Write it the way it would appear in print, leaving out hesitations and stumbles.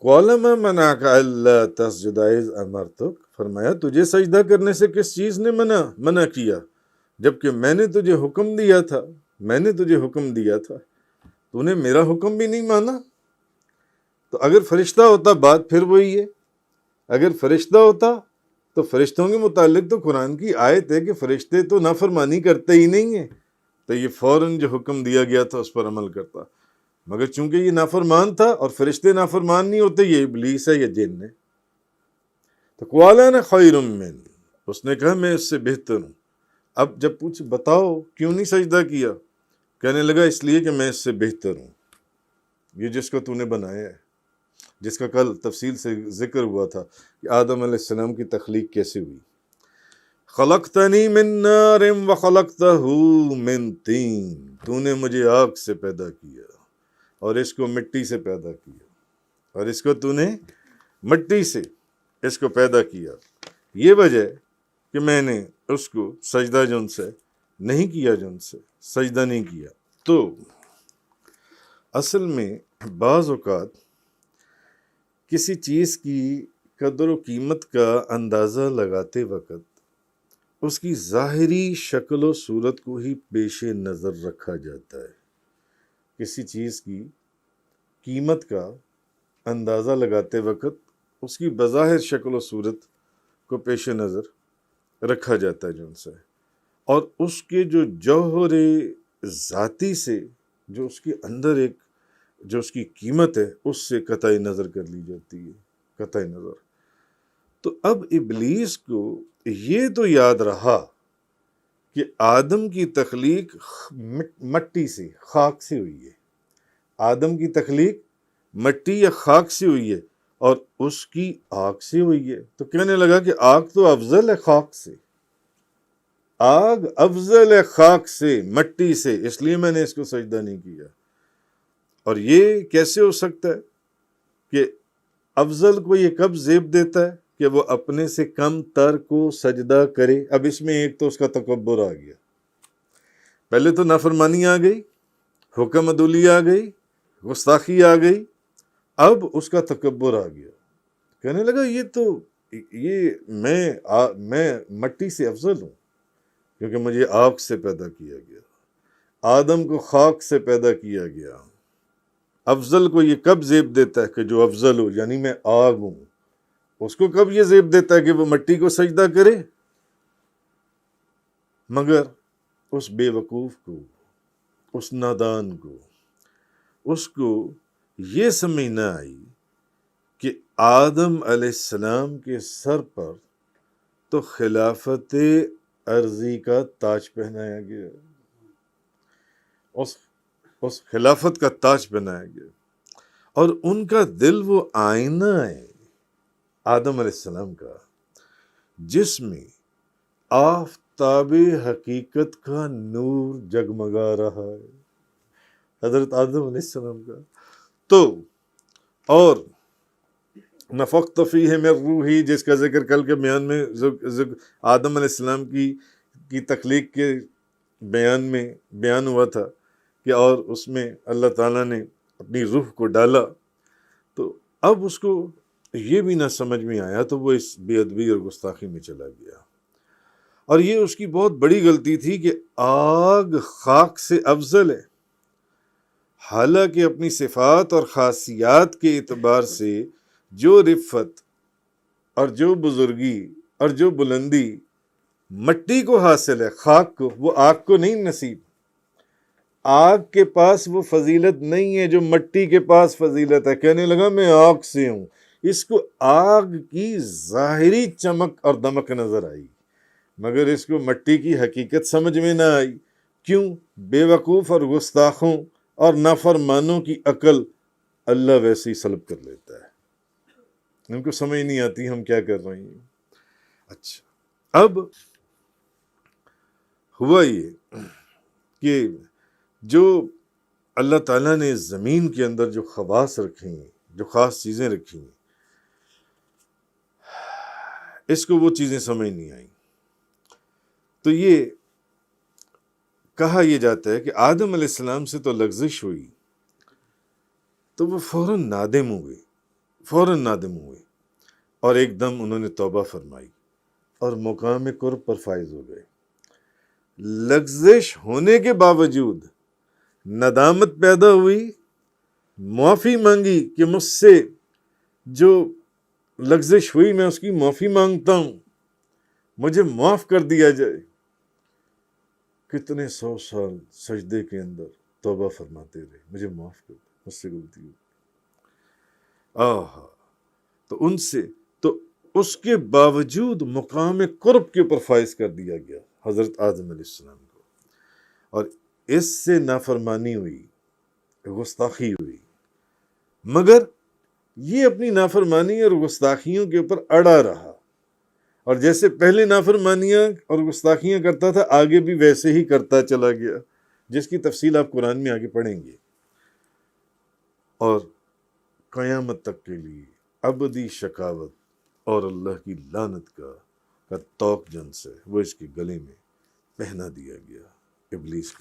قال ما منعك الا تسجد اذ امرتک، فرمایا تجھے سجدہ کرنے سے کس چیز نے منع کیا جبکہ میں نے تجھے حکم دیا تھا، تو نے میرا حکم بھی نہیں مانا۔ تو اگر فرشتہ ہوتا بات پھر وہی ہے، اگر فرشتہ ہوتا تو فرشتوں کے متعلق تو قرآن کی آیت ہے کہ فرشتے تو نافرمانی کرتے ہی نہیں ہیں، تو یہ فوراً جو حکم دیا گیا تھا اس پر عمل کرتا، مگر چونکہ یہ نافرمان تھا اور فرشتے نافرمان نہیں ہوتے، یہ ابلیس ہے یا جن ہے۔ تو قال انا خیر من، اس نے کہا میں اس سے بہتر ہوں۔ اب جب پوچھ بتاؤ کیوں نہیں سجدہ کیا، کہنے لگا اس لیے کہ میں اس سے بہتر ہوں، یہ جس کو تو نے بنایا ہے، جس کا کل تفصیل سے ذکر ہوا تھا کہ آدم علیہ السلام کی تخلیق کیسے ہوئی۔ خلقتنی من نار وخلقتہ من طین، تو نے مجھے آگ سے پیدا کیا اور اس کو مٹی سے پیدا کیا، اور اس کو تو نے مٹی سے اس کو پیدا کیا، یہ وجہ کہ میں نے اس کو سجدہ جو ان سے نہیں کیا، جو ان سے سجدہ نہیں کیا۔ تو اصل میں بعض اوقات کسی چیز کی قدر و قیمت کا اندازہ لگاتے وقت اس کی ظاہری شکل و صورت کو ہی پیش نظر رکھا جاتا ہے۔ کسی چیز کی قیمت کا اندازہ لگاتے وقت اس کی بظاہر شکل و صورت کو پیش نظر رکھا جاتا ہے جو ان سے، اور اس کے جو جوہر ذاتی سے جو اس کے اندر ایک جو اس کی قیمت ہے اس سے قطع نظر کر لی جاتی ہے، قطع نظر۔ تو اب ابلیس کو یہ تو یاد رہا کہ آدم کی تخلیق مٹی سے، خاک سے ہوئی ہے، آدم کی تخلیق مٹی یا خاک سے ہوئی ہے اور اس کی آگ سے ہوئی ہے، تو کہنے لگا کہ آگ تو افضل ہے خاک سے، آگ افضل ہے خاک سے، مٹی سے، اس لیے میں نے اس کو سجدہ نہیں کیا۔ اور یہ کیسے ہو سکتا ہے کہ افضل کو یہ کب زیب دیتا ہے کہ وہ اپنے سے کم تر کو سجدہ کرے؟ اب اس میں ایک تو اس کا تکبر آ گیا، پہلے تو نافرمانی آ گئی، حکم عدولی آ گئی، گستاخی آ گئی، اب اس کا تکبر آ گیا، کہنے لگا یہ میں مٹی سے افضل ہوں کیونکہ مجھے آگ سے پیدا کیا گیا، آدم کو خاک سے پیدا کیا گیا۔ افضل کو یہ کب زیب دیتا ہے کہ جو افضل ہو، یعنی میں آگ ہوں، اس کو کب یہ زیب دیتا ہے کہ وہ مٹی کو سجدہ کرے؟ مگر اس بے وقوف کو، اس نادان کو، اس کو یہ سمجھ نہ آئی کہ آدم علیہ السلام کے سر پر تو خلافت عرضی کا تاج پہنایا گیا، اس خلافت کا تاج پہنایا گیا، اور ان کا دل وہ آئینہ ہے آدم علیہ السلام کا جس میں آفتاب حقیقت کا نور جگمگا رہا ہے، حضرت آدم علیہ السلام کا۔ تو اور نفخت فیہ من روحی، جس کا ذکر کل کے بیان میں آدم علیہ السلام کی تخلیق کے بیان میں بیان ہوا تھا کہ اور اس میں اللہ تعالیٰ نے اپنی روح کو ڈالا، تو اب اس کو یہ بھی نہ سمجھ میں آیا تو وہ اس بے ادبی اور گستاخی میں چلا گیا، اور یہ اس کی بہت بڑی غلطی تھی کہ آگ خاک سے افضل ہے، حالانکہ اپنی صفات اور خاصیات کے اعتبار سے جو رفت اور جو بزرگی اور جو بلندی مٹی کو حاصل ہے، خاک کو، وہ آگ کو نہیں نصیب۔ آگ کے پاس وہ فضیلت نہیں ہے جو مٹی کے پاس فضیلت ہے۔ کہنے لگا میں آگ سے ہوں، اس کو آگ کی ظاہری چمک اور دمک نظر آئی، مگر اس کو مٹی کی حقیقت سمجھ میں نہ آئی۔ کیوں؟ بے وقوف اور گستاخوں اور نافرمانوں کی عقل اللہ ویسے ہی سلب کر لیتا ہے، ان کو سمجھ نہیں آتی ہم کیا کر رہے ہیں۔ اچھا، اب ہوا یہ کہ جو اللہ تعالیٰ نے زمین کے اندر جو خواص رکھے ہیں، جو خاص چیزیں رکھی ہیں، اس کو وہ چیزیں سمجھ نہیں آئیں، تو یہ کہا یہ جاتا ہے کہ آدم علیہ السلام سے تو لغزش ہوئی تو وہ فوراً نادم ہو گئے، فوراً نادم ہوئے اور ایک دم انہوں نے توبہ فرمائی اور مقام قرب پر فائز ہو گئے۔ لغزش ہونے کے باوجود ندامت پیدا ہوئی، معافی مانگی کہ مجھ سے جو لغزش ہوئی میں اس کی معافی مانگتا ہوں، مجھے معاف کر دیا جائے۔ کتنے 100 سال سجدے کے اندر توبہ فرماتے رہے، مجھے معاف کر دے، مجھ سے غلطی ہوئی۔ تو ان سے تو اس کے باوجود مقام قرب کے اوپر فائز کر دیا گیا حضرت آدم علیہ السلام کو، اور اس سے نافرمانی ہوئی، گستاخی ہوئی، مگر یہ اپنی نافرمانی اور گستاخیوں کے اوپر اڑا رہا، اور جیسے پہلے نافرمانیاں اور گستاخیاں کرتا تھا آگے بھی ویسے ہی کرتا چلا گیا، جس کی تفصیل آپ قرآن میں آگے پڑھیں گے، اور قیامت تک کے لیے ابدی شقاوت اور اللہ کی لعنت کا توق جنس ہے وہ اس کے گلے میں پہنا دیا گیا ابلیس کے